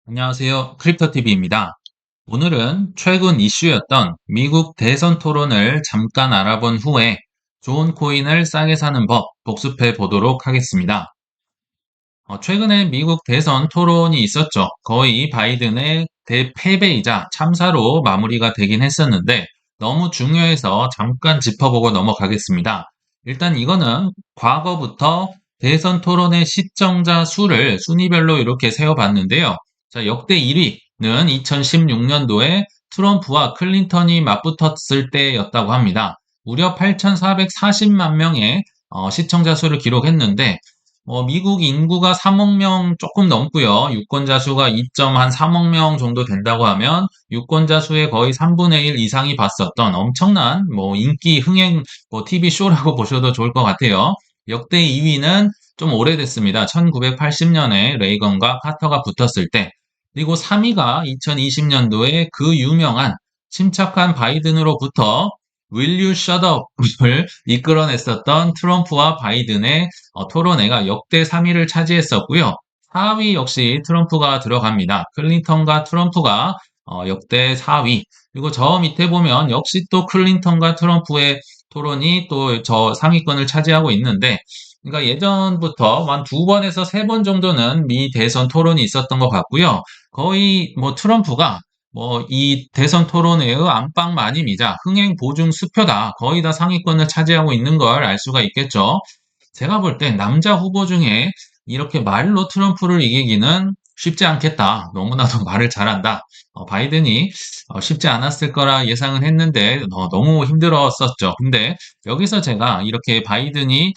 안녕하세요. 크립토TV입니다. 오늘은 최근 이슈였던 미국 대선 토론을 잠깐 알아본 후에 좋은 코인을 싸게 사는 법 복습해 보도록 하겠습니다. 최근에 미국 대선 토론이 있었죠. 거의 바이든의 대패배이자 참사로 마무리가 되긴 했었는데 너무 중요해서 잠깐 짚어보고 넘어가겠습니다. 일단 이거는 과거부터 대선 토론의 시청자 수를 순위별로 이렇게 세어봤는데요. 자, 역대 1위는 2016년도에 트럼프와 클린턴이 맞붙었을 때였다고 합니다. 무려 8,440만 명의 시청자 수를 기록했는데 미국 인구가 3억 명 조금 넘고요. 유권자 수가 2.3억 명 정도 된다고 하면 유권자 수의 거의 3분의 1 이상이 봤었던 엄청난 인기 흥행 TV 쇼라고 보셔도 좋을 것 같아요. 역대 2위는 좀 오래됐습니다. 1980년에 레이건과 카터가 붙었을 때. 그리고 3위가 2020년도에 그 유명한 침착한 바이든으로부터 Will you shut up을 이끌어냈었던 트럼프와 바이든의 토론회가 역대 3위를 차지했었고요. 4위 역시 트럼프가 들어갑니다. 클린턴과 트럼프가 역대 4위. 그리고 저 밑에 보면 역시 또 클린턴과 트럼프의 토론이 또 저 상위권을 차지하고 있는데, 그러니까 예전부터 한 두 번에서 세 번 정도는 미 대선 토론이 있었던 것 같고요. 거의 트럼프가 이 대선 토론회의 안방마님이자 흥행 보증 수표다. 거의 다 상위권을 차지하고 있는 걸 알 수가 있겠죠. 제가 볼 땐 남자 후보 중에 이렇게 말로 트럼프를 이기기는 쉽지 않겠다. 너무나도 말을 잘한다. 바이든이 쉽지 않았을 거라 예상은 했는데 너무 힘들었었죠. 근데 여기서 제가 이렇게 바이든이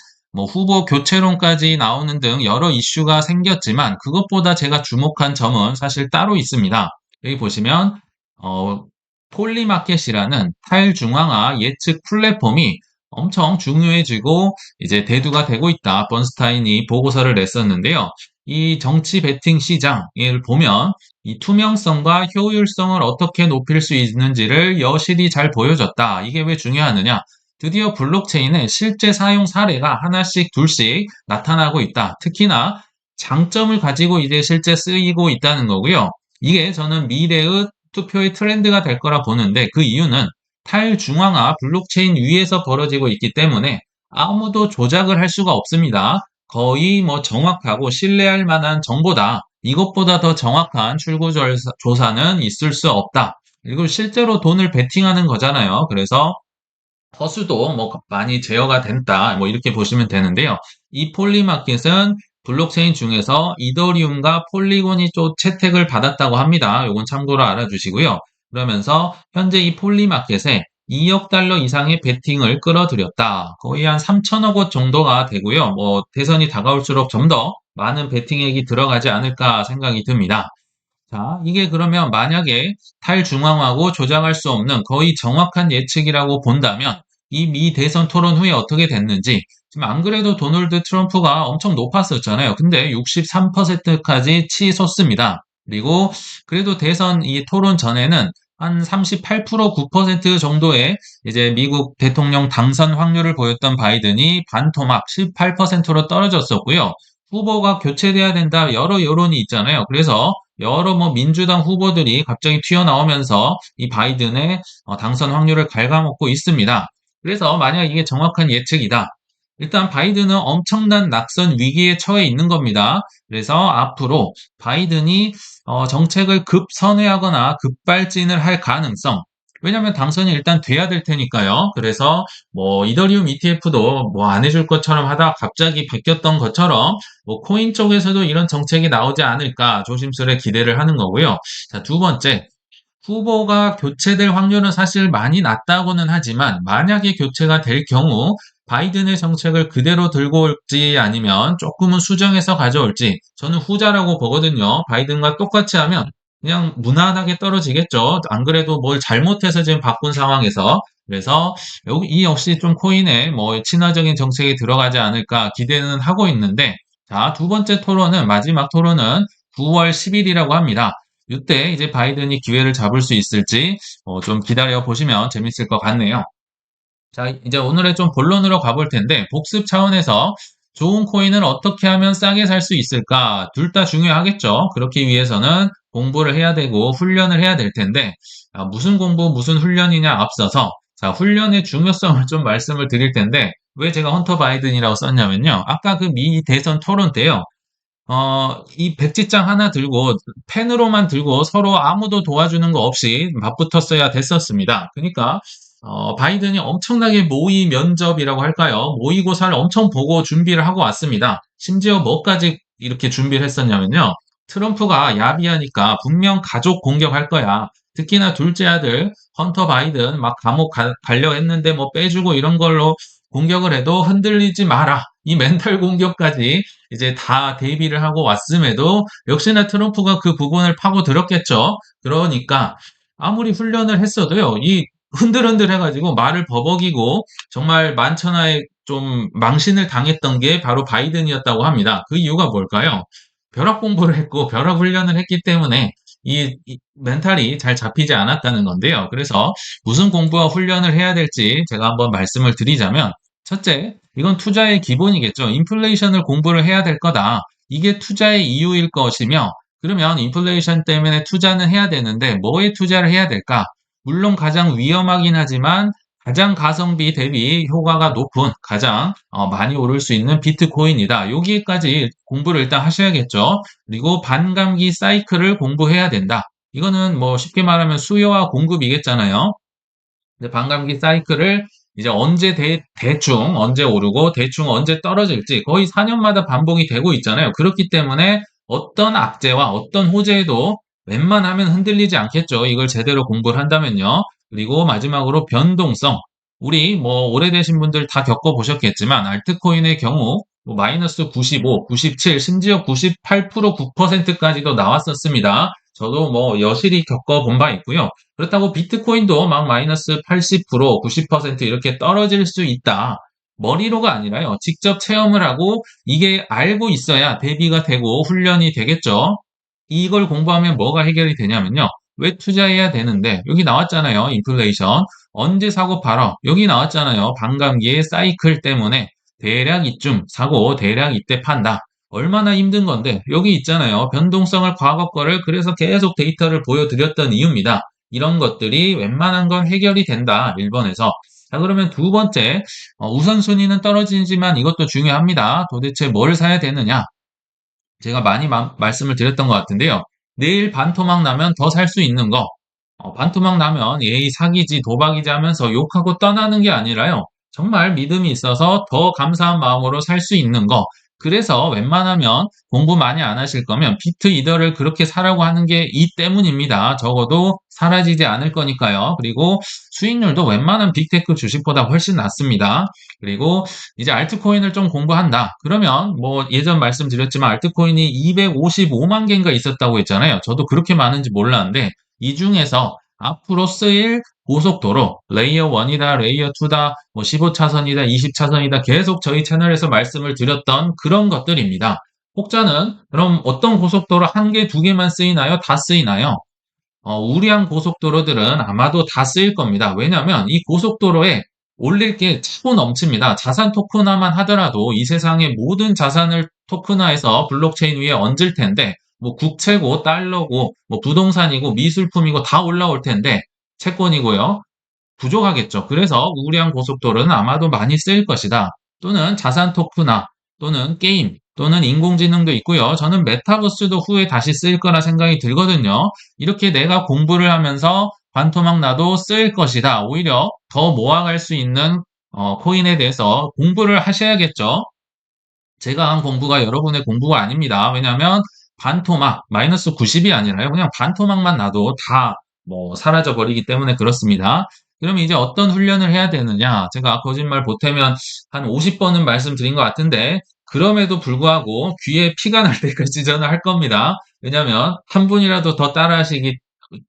후보 교체론까지 나오는 등 여러 이슈가 생겼지만 그것보다 제가 주목한 점은 사실 따로 있습니다. 여기 보시면 어, 폴리마켓이라는 탈중앙화 예측 플랫폼이 엄청 중요해지고 이제 대두가 되고 있다. 번스타인이 보고서를 냈었는데요. 이 정치 베팅 시장을 보면 이 투명성과 효율성을 어떻게 높일 수 있는지를 여실히 잘 보여줬다. 이게 왜 중요하느냐? 드디어 블록체인의 실제 사용 사례가 하나씩 둘씩 나타나고 있다. 특히나 장점을 가지고 이제 실제 쓰이고 있다는 거고요. 이게 저는 미래의 투표의 트렌드가 될 거라 보는데 그 이유는 탈중앙화 블록체인 위에서 벌어지고 있기 때문에 아무도 조작을 할 수가 없습니다. 거의 정확하고 신뢰할 만한 정보다. 이것보다 더 정확한 출구조사는 있을 수 없다. 그리고 실제로 돈을 베팅하는 거잖아요. 그래서 허수도 많이 제어가 된다. 이렇게 보시면 되는데요. 이 폴리마켓은 블록체인 중에서 이더리움과 폴리곤이 또 채택을 받았다고 합니다. 이건 참고로 알아주시고요. 그러면서 현재 이 폴리마켓에 2억 달러 이상의 베팅을 끌어들였다. 거의 한 3천억 원 정도가 되고요. 대선이 다가올수록 좀 더 많은 베팅액이 들어가지 않을까 생각이 듭니다. 자, 이게 그러면 만약에 탈중앙화고 조작할 수 없는 거의 정확한 예측이라고 본다면 이 미 대선 토론 후에 어떻게 됐는지 지금 안 그래도 도널드 트럼프가 엄청 높았었잖아요. 근데 63%까지 치솟습니다. 그리고 그래도 대선 이 토론 전에는 한 38%, 9% 정도의 이제 미국 대통령 당선 확률을 보였던 바이든이 반토막 18%로 떨어졌었고요. 후보가 교체돼야 된다 여러 여론이 있잖아요. 그래서 여러 민주당 후보들이 갑자기 튀어나오면서 이 바이든의 당선 확률을 갉아먹고 있습니다. 그래서 만약 이게 정확한 예측이다. 일단 바이든은 엄청난 낙선 위기에 처해 있는 겁니다. 그래서 앞으로 바이든이 정책을 급선회하거나 급발진을 할 가능성. 왜냐하면 당선이 일단 돼야 될 테니까요. 그래서 이더리움 ETF도 안 해줄 것처럼 하다 갑자기 바뀌었던 것처럼 코인 쪽에서도 이런 정책이 나오지 않을까 조심스레 기대를 하는 거고요. 자, 두 번째, 후보가 교체될 확률은 사실 많이 낮다고는 하지만 만약에 교체가 될 경우 바이든의 정책을 그대로 들고 올지 아니면 조금은 수정해서 가져올지 저는 후자라고 보거든요. 바이든과 똑같이 하면 그냥 무난하게 떨어지겠죠. 안 그래도 뭘 잘못해서 지금 바꾼 상황에서. 그래서 이 역시 좀 코인에 친화적인 정책이 들어가지 않을까 기대는 하고 있는데, 자, 두 번째 토론은, 마지막 토론은 9월 10일이라고 합니다. 이때 이제 바이든이 기회를 잡을 수 있을지 좀 기다려 보시면 재밌을 것 같네요. 자, 이제 오늘의 좀 본론으로 가볼 텐데, 복습 차원에서 좋은 코인을 어떻게 하면 싸게 살 수 있을까? 둘 다 중요하겠죠. 그렇기 위해서는 공부를 해야 되고 훈련을 해야 될 텐데 무슨 공부, 무슨 훈련이냐 앞서서 자, 훈련의 중요성을 좀 말씀을 드릴 텐데 왜 제가 헌터 바이든이라고 썼냐면요. 아까 그 미 대선 토론 때요. 이 백지장 하나 들고 펜으로만 들고 서로 아무도 도와주는 거 없이 맞붙었어야 됐었습니다. 그러니까 바이든이 엄청나게 모의 면접이라고 할까요? 모의고사를 엄청 보고 준비를 하고 왔습니다. 심지어 뭐까지 이렇게 준비를 했었냐면요. 트럼프가 야비하니까 분명 가족 공격할 거야. 특히나 둘째 아들 헌터 바이든 막 감옥 가려 했는데 뭐 빼주고 이런 걸로 공격을 해도 흔들리지 마라. 이 멘탈 공격까지 이제 다 대비를 하고 왔음에도 역시나 트럼프가 그 부분을 파고들었겠죠. 그러니까 아무리 훈련을 했어도요, 이 흔들흔들 해가지고 말을 버벅이고 정말 만천하에 좀 망신을 당했던 게 바로 바이든이었다고 합니다. 그 이유가 뭘까요? 벼락 공부를 했고 벼락 훈련을 했기 때문에 이 멘탈이 잘 잡히지 않았다는 건데요. 그래서 무슨 공부와 훈련을 해야 될지 제가 한번 말씀을 드리자면 첫째, 이건 투자의 기본이겠죠. 인플레이션을 공부를 해야 될 거다. 이게 투자의 이유일 것이며 그러면 인플레이션 때문에 투자는 해야 되는데 뭐에 투자를 해야 될까? 물론 가장 위험하긴 하지만 가장 가성비 대비 효과가 높은 가장 많이 오를 수 있는 비트코인이다. 여기까지 공부를 일단 하셔야겠죠. 그리고 반감기 사이클을 공부해야 된다. 이거는 뭐 쉽게 말하면 수요와 공급이겠잖아요. 근데 반감기 사이클을 이제 언제 대충 언제 오르고 대충 언제 떨어질지 거의 4년마다 반복이 되고 있잖아요. 그렇기 때문에 어떤 악재와 어떤 호재에도 웬만하면 흔들리지 않겠죠. 이걸 제대로 공부를 한다면요. 그리고 마지막으로 변동성. 우리 뭐 오래되신 분들 다 겪어보셨겠지만 알트코인의 경우 뭐 마이너스 95, 97, 심지어 98%, 9%까지도 나왔었습니다. 저도 뭐 여실히 겪어본 바 있고요. 그렇다고 비트코인도 막 마이너스 80%, 90% 이렇게 떨어질 수 있다. 머리로가 아니라요. 직접 체험을 하고 이게 알고 있어야 대비가 되고 훈련이 되겠죠. 이걸 공부하면 뭐가 해결이 되냐면요. 왜 투자해야 되는데 여기 나왔잖아요. 인플레이션. 언제 사고 팔아? 여기 나왔잖아요. 반감기의 사이클 때문에 대략 이쯤 사고 대략 이때 판다. 얼마나 힘든 건데 여기 있잖아요. 변동성을 과거 거를 그래서 계속 데이터를 보여드렸던 이유입니다. 이런 것들이 웬만한 건 해결이 된다. 1번에서. 자, 그러면 두 번째, 우선순위는 떨어지지만 이것도 중요합니다. 도대체 뭘 사야 되느냐? 제가 많이 말씀을 드렸던 것 같은데요. 내일 반토막 나면 더 살 수 있는 거. 반토막 나면 에이 사기지 도박이지 하면서 욕하고 떠나는 게 아니라요. 정말 믿음이 있어서 더 감사한 마음으로 살 수 있는 거. 그래서 웬만하면 공부 많이 안 하실 거면 비트 이더를 그렇게 사라고 하는 게 이 때문입니다. 적어도 사라지지 않을 거니까요. 그리고 수익률도 웬만한 빅테크 주식보다 훨씬 낮습니다. 그리고 이제 알트코인을 좀 공부한다. 그러면 뭐 예전 말씀드렸지만 알트코인이 255만 개인가 있었다고 했잖아요. 저도 그렇게 많은지 몰랐는데 이 중에서 앞으로 쓰일 고속도로 레이어 1이다, 레이어 2다, 뭐 15차선이다, 20차선이다 계속 저희 채널에서 말씀을 드렸던 그런 것들입니다. 혹자는 그럼 어떤 고속도로 한 개, 두 개만 쓰이나요? 다 쓰이나요? 우량한 고속도로들은 아마도 다 쓰일 겁니다. 왜냐하면 이 고속도로에 올릴 게 차고 넘칩니다. 자산 토큰화만 하더라도 이 세상의 모든 자산을 토큰화해서 블록체인 위에 얹을 텐데 뭐 국채고 달러고 뭐 부동산이고 미술품이고 다 올라올 텐데 채권이고요. 부족하겠죠. 그래서 우량 고속도로는 아마도 많이 쓰일 것이다. 또는 자산 토크나 또는 게임 또는 인공지능도 있고요. 저는 메타버스도 후에 다시 쓰일 거라 생각이 들거든요. 이렇게 내가 공부를 하면서 반토막 나도 쓰일 것이다. 오히려 더 모아갈 수 있는 코인에 대해서 공부를 하셔야겠죠. 제가 한 공부가 여러분의 공부가 아닙니다. 왜냐하면 반토막, 마이너스 90이 아니라요. 그냥 반토막만 나도 다 뭐 사라져 버리기 때문에 그렇습니다. 그러면 이제 어떤 훈련을 해야 되느냐? 제가 거짓말 보태면 한 50번은 말씀드린 것 같은데, 그럼에도 불구하고 귀에 피가 날 때까지 저는 할 겁니다. 왜냐하면 한 분이라도 더 따라하시기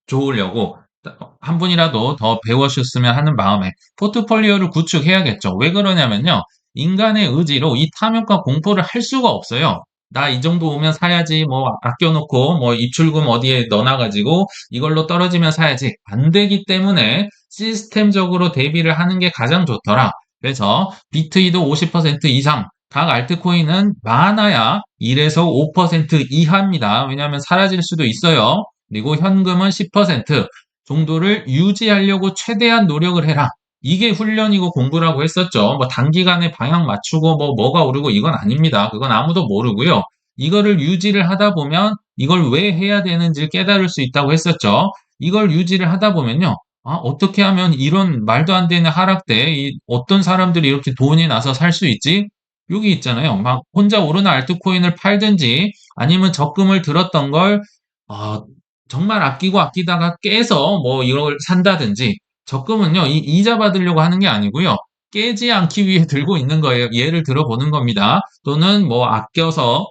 좋으려고, 한 분이라도 더 배워주셨으면 하는 마음에 포트폴리오를 구축해야겠죠. 왜 그러냐면요. 인간의 의지로 이 탐욕과 공포를 할 수가 없어요. 나 이 정도 오면 사야지, 뭐, 아껴놓고, 뭐, 입출금 어디에 넣어놔가지고, 이걸로 떨어지면 사야지. 안 되기 때문에 시스템적으로 대비를 하는 게 가장 좋더라. 그래서, 비트이도 50% 이상, 각 알트코인은 많아야 1에서 5% 이하입니다. 왜냐하면 사라질 수도 있어요. 그리고 현금은 10% 정도를 유지하려고 최대한 노력을 해라. 이게 훈련이고 공부라고 했었죠. 뭐 단기간에 방향 맞추고 뭐가 오르고 이건 아닙니다. 그건 아무도 모르고요. 이거를 유지를 하다 보면 이걸 왜 해야 되는지 깨달을 수 있다고 했었죠. 이걸 유지를 하다 보면요. 아, 어떻게 하면 이런 말도 안 되는 하락 때 어떤 사람들이 이렇게 돈이 나서 살 수 있지? 여기 있잖아요. 막 혼자 오르는 알트코인을 팔든지 아니면 적금을 들었던 걸 어, 정말 아끼고 아끼다가 깨서 뭐 이걸 산다든지 적금은요, 이자 받으려고 하는 게 아니고요. 깨지 않기 위해 들고 있는 거예요. 예를 들어 보는 겁니다. 또는 뭐 아껴서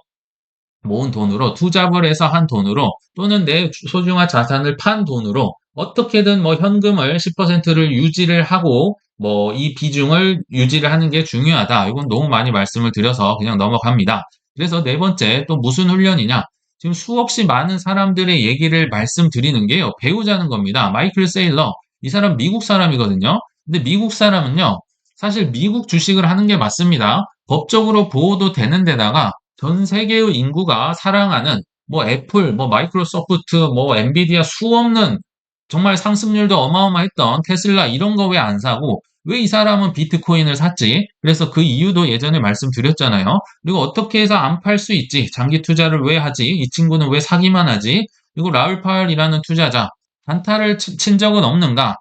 모은 돈으로 투잡을 해서 한 돈으로 또는 내 소중한 자산을 판 돈으로 어떻게든 뭐 현금을 10%를 유지를 하고 뭐 이 비중을 유지를 하는 게 중요하다. 이건 너무 많이 말씀을 드려서 그냥 넘어갑니다. 그래서 네 번째 또 무슨 훈련이냐? 지금 수없이 많은 사람들의 얘기를 말씀드리는 게요. 배우자는 겁니다. 마이클 세일러. 이 사람 미국 사람이거든요. 근데 미국 사람은요. 사실 미국 주식을 하는 게 맞습니다. 법적으로 보호도 되는 데다가 전 세계의 인구가 사랑하는 뭐 애플, 뭐 마이크로소프트, 뭐 엔비디아 수없는 정말 상승률도 어마어마했던 테슬라 이런 거 왜 안 사고 왜 이 사람은 비트코인을 샀지? 그래서 그 이유도 예전에 말씀드렸잖아요. 그리고 어떻게 해서 안 팔 수 있지? 장기 투자를 왜 하지? 이 친구는 왜 사기만 하지? 그리고 라울 파알이라는 투자자 단타를 친 적은 없는가?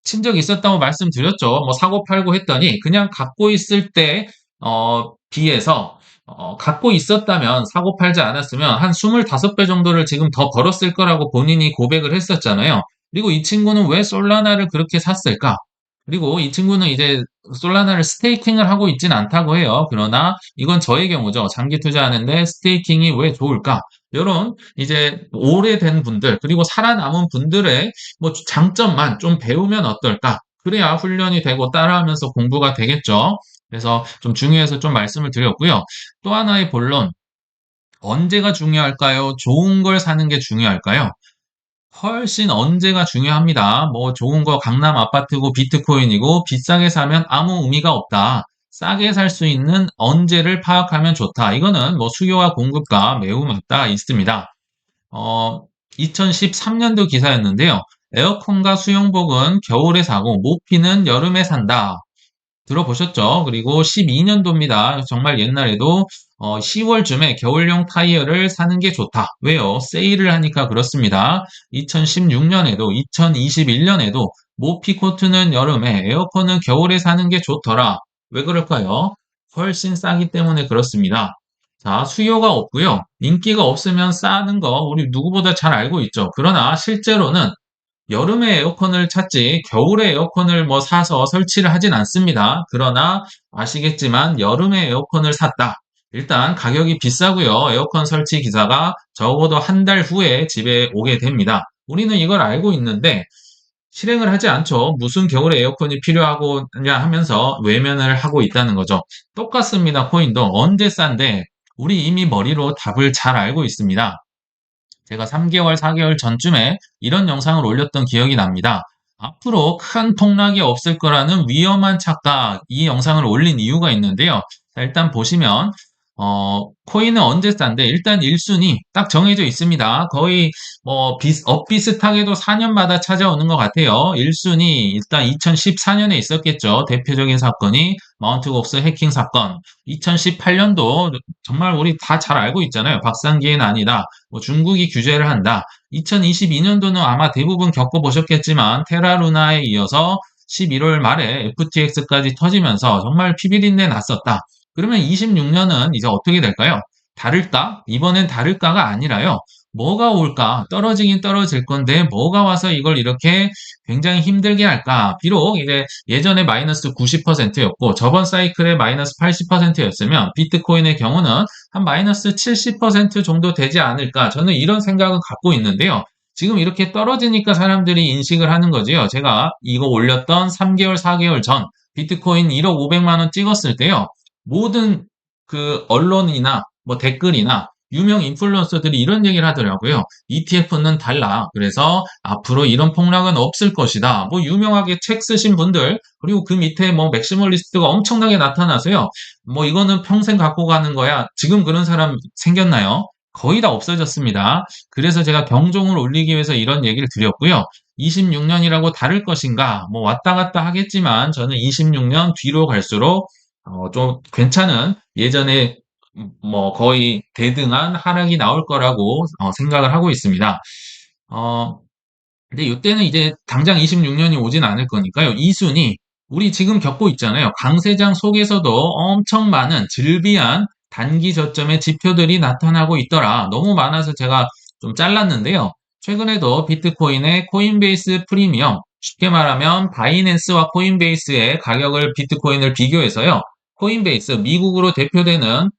친 적이 있었다고 말씀드렸죠. 뭐 사고 팔고 했더니 그냥 갖고 있을 때 비해서 갖고 있었다면 사고 팔지 않았으면 한 25배 정도를 지금 더 벌었을 거라고 본인이 고백을 했었잖아요. 그리고 이 친구는 왜 솔라나를 그렇게 샀을까? 그리고 이 친구는 이제 솔라나를 스테이킹을 하고 있진 않다고 해요. 그러나 이건 저의 경우죠. 장기 투자하는데 스테이킹이 왜 좋을까? 이런 이제 오래된 분들 그리고 살아남은 분들의 뭐 장점만 좀 배우면 어떨까? 그래야 훈련이 되고 따라하면서 공부가 되겠죠. 그래서 좀 중요해서 좀 말씀을 드렸고요. 또 하나의 본론, 언제가 중요할까요? 좋은 걸 사는 게 중요할까요? 훨씬 언제가 중요합니다. 뭐 좋은 거 강남 아파트고 비트코인이고 비싸게 사면 아무 의미가 없다. 싸게 살 수 있는 언제를 파악하면 좋다. 이거는 뭐 수요와 공급과 매우 맞닿아 있습니다. 어, 2013년도 기사였는데요. 에어컨과 수영복은 겨울에 사고 모피는 여름에 산다. 들어보셨죠? 그리고 12년도입니다. 정말 옛날에도 10월쯤에 겨울용 타이어를 사는 게 좋다. 왜요? 세일을 하니까 그렇습니다. 2016년에도 2021년에도 모피 코트는 여름에 에어컨은 겨울에 사는 게 좋더라. 왜 그럴까요? 훨씬 싸기 때문에 그렇습니다. 자, 수요가 없고요. 인기가 없으면 싸는 거 우리 누구보다 잘 알고 있죠. 그러나 실제로는 여름에 에어컨을 찾지 겨울에 에어컨을 뭐 사서 설치를 하진 않습니다. 그러나 아시겠지만 여름에 에어컨을 샀다. 일단 가격이 비싸고요. 에어컨 설치 기사가 적어도 한 달 후에 집에 오게 됩니다. 우리는 이걸 알고 있는데 실행을 하지 않죠. 무슨 겨울에 에어컨이 필요하고냐 하면서 외면을 하고 있다는 거죠. 똑같습니다. 코인도 언제 싼데 우리 이미 머리로 답을 잘 알고 있습니다. 제가 3개월, 4개월 전쯤에 이런 영상을 올렸던 기억이 납니다. 앞으로 큰 폭락이 없을 거라는 위험한 착각, 이 영상을 올린 이유가 있는데요. 자, 일단 보시면, 코인은 언제 싼데, 일단 1순위 딱 정해져 있습니다. 거의, 엇비슷하게도 4년마다 찾아오는 것 같아요. 1순위, 일단 2014년에 있었겠죠. 대표적인 사건이 마운트 곡스 해킹 사건. 2018년도 정말 우리 다 잘 알고 있잖아요. 박상기는 아니다. 뭐 중국이 규제를 한다. 2022년도는 아마 대부분 겪어보셨겠지만 테라루나에 이어서 11월 말에 FTX까지 터지면서 정말 피비린내 났었다. 그러면 26년은 이제 어떻게 될까요? 다를까? 이번엔 다를까가 아니라요. 뭐가 올까? 떨어지긴 떨어질 건데 뭐가 와서 이걸 이렇게 굉장히 힘들게 할까? 비록 이제 예전에 마이너스 90%였고 저번 사이클에 마이너스 80%였으면 비트코인의 경우는 한 마이너스 70% 정도 되지 않을까? 저는 이런 생각을 갖고 있는데요. 지금 이렇게 떨어지니까 사람들이 인식을 하는 거지요. 제가 이거 올렸던 3개월, 4개월 전 비트코인 1억 500만 원 찍었을 때요. 모든 그 언론이나 뭐 댓글이나 유명 인플루언서들이 이런 얘기를 하더라고요. ETF는 달라. 그래서 앞으로 이런 폭락은 없을 것이다. 뭐 유명하게 책 쓰신 분들 그리고 그 밑에 뭐 맥시멀리스트가 엄청나게 나타나서요. 뭐 이거는 평생 갖고 가는 거야. 지금 그런 사람 생겼나요? 거의 다 없어졌습니다. 그래서 제가 경종을 울리기 위해서 이런 얘기를 드렸고요. 26년이라고 다를 것인가? 뭐 왔다 갔다 하겠지만 저는 26년 뒤로 갈수록 좀 괜찮은 예전에 뭐 거의 대등한 하락이 나올 거라고 생각을 하고 있습니다. 어, 근데 이때는 이제 당장 26년이 오진 않을 거니까요. 이 순위 우리 지금 겪고 있잖아요. 강세장 속에서도 엄청 많은 즐비한 단기 저점의 지표들이 나타나고 있더라. 너무 많아서 제가 좀 잘랐는데요. 최근에도 비트코인의 코인베이스 프리미엄, 쉽게 말하면 바이낸스와 코인베이스의 가격을 비트코인을 비교해서요. 코인베이스, 미국으로 대표되는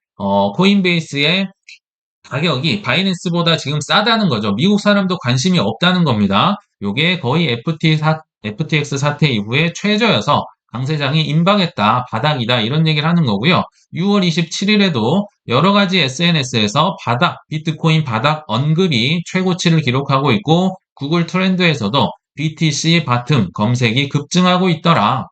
코인베이스의 가격이 바이낸스보다 지금 싸다는 거죠. 미국 사람도 관심이 없다는 겁니다. 요게 거의 FTX 사태 이후에 최저여서 강세장이 임박했다, 바닥이다 이런 얘기를 하는 거고요. 6월 27일에도 여러 가지 SNS에서 바닥, 비트코인 바닥 언급이 최고치를 기록하고 있고 구글 트렌드에서도 BTC 바텀 검색이 급증하고 있더라.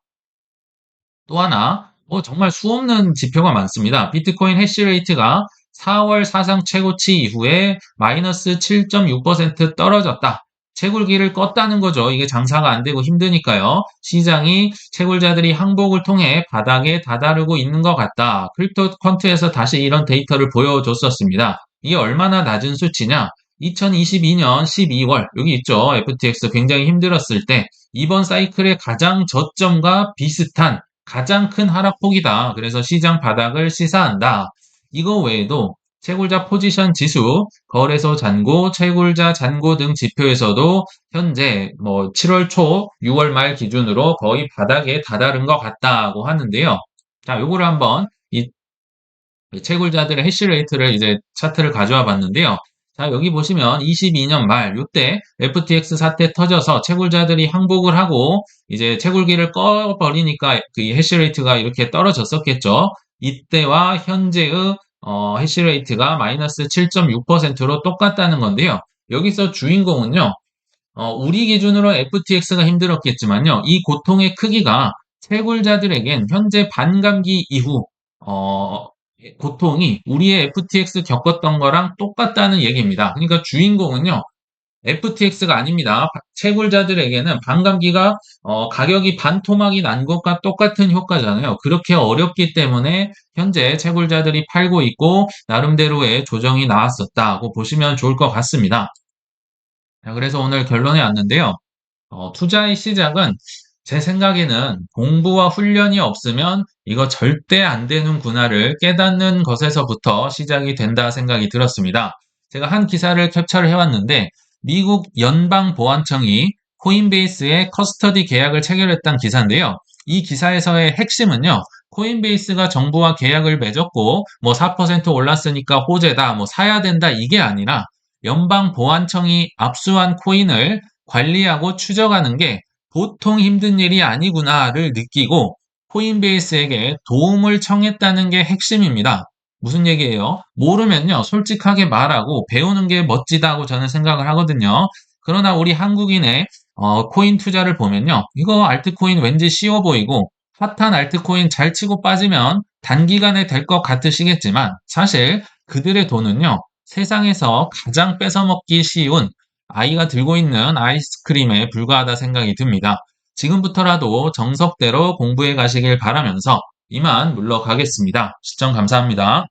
또 하나, 정말 수없는 지표가 많습니다. 비트코인 해시레이트가 4월 사상 최고치 이후에 마이너스 7.6% 떨어졌다. 채굴기를 껐다는 거죠. 이게 장사가 안 되고 힘드니까요. 시장이 채굴자들이 항복을 통해 바닥에 다다르고 있는 것 같다. 크립토 퀀트에서 다시 이런 데이터를 보여줬었습니다. 이게 얼마나 낮은 수치냐? 2022년 12월, 여기 있죠. FTX 굉장히 힘들었을 때, 이번 사이클의 가장 저점과 비슷한 가장 큰 하락폭이다. 그래서 시장 바닥을 시사한다. 이거 외에도 채굴자 포지션 지수, 거래소 잔고, 채굴자 잔고 등 지표에서도 현재 뭐 7월 초, 6월 말 기준으로 거의 바닥에 다다른 것 같다고 하는데요. 자, 요거를 한번 이 채굴자들의 해시레이트를 이제 차트를 가져와 봤는데요. 자, 여기 보시면 22년 말, 요때 FTX 사태 터져서 채굴자들이 항복을 하고 이제 채굴기를 꺼버리니까 그 해시레이트가 이렇게 떨어졌었겠죠. 이때와 현재의 해시레이트가 마이너스 7.6%로 똑같다는 건데요. 여기서 주인공은요, 우리 기준으로 FTX가 힘들었겠지만요, 이 고통의 크기가 채굴자들에겐 현재 반감기 이후, 고통이 우리의 FTX 겪었던 거랑 똑같다는 얘기입니다. 그러니까 주인공은요, FTX가 아닙니다. 채굴자들에게는 반감기가 가격이 반토막이 난 것과 똑같은 효과잖아요. 그렇게 어렵기 때문에 현재 채굴자들이 팔고 있고 나름대로의 조정이 나왔었다고 보시면 좋을 것 같습니다. 자, 그래서 오늘 결론에 왔는데요. 투자의 시작은 제 생각에는 공부와 훈련이 없으면 이거 절대 안 되는구나를 깨닫는 것에서부터 시작이 된다 생각이 들었습니다. 제가 한 기사를 캡처를 해왔는데 미국 연방보안청이 코인베이스의 커스터디 계약을 체결했다는 기사인데요. 이 기사에서의 핵심은요. 코인베이스가 정부와 계약을 맺었고 뭐 4% 올랐으니까 호재다, 뭐 사야 된다 이게 아니라 연방보안청이 압수한 코인을 관리하고 추적하는 게 보통 힘든 일이 아니구나를 느끼고 코인베이스에게 도움을 청했다는 게 핵심입니다. 무슨 얘기예요? 모르면요, 솔직하게 말하고 배우는 게 멋지다고 저는 생각을 하거든요. 그러나 우리 한국인의 코인 투자를 보면요, 이거 알트코인 왠지 쉬워 보이고 핫한 알트코인 잘 치고 빠지면 단기간에 될 것 같으시겠지만 사실 그들의 돈은요, 세상에서 가장 뺏어먹기 쉬운 아이가 들고 있는 아이스크림에 불과하다 생각이 듭니다. 지금부터라도 정석대로 공부해 가시길 바라면서 이만 물러가겠습니다. 시청 감사합니다.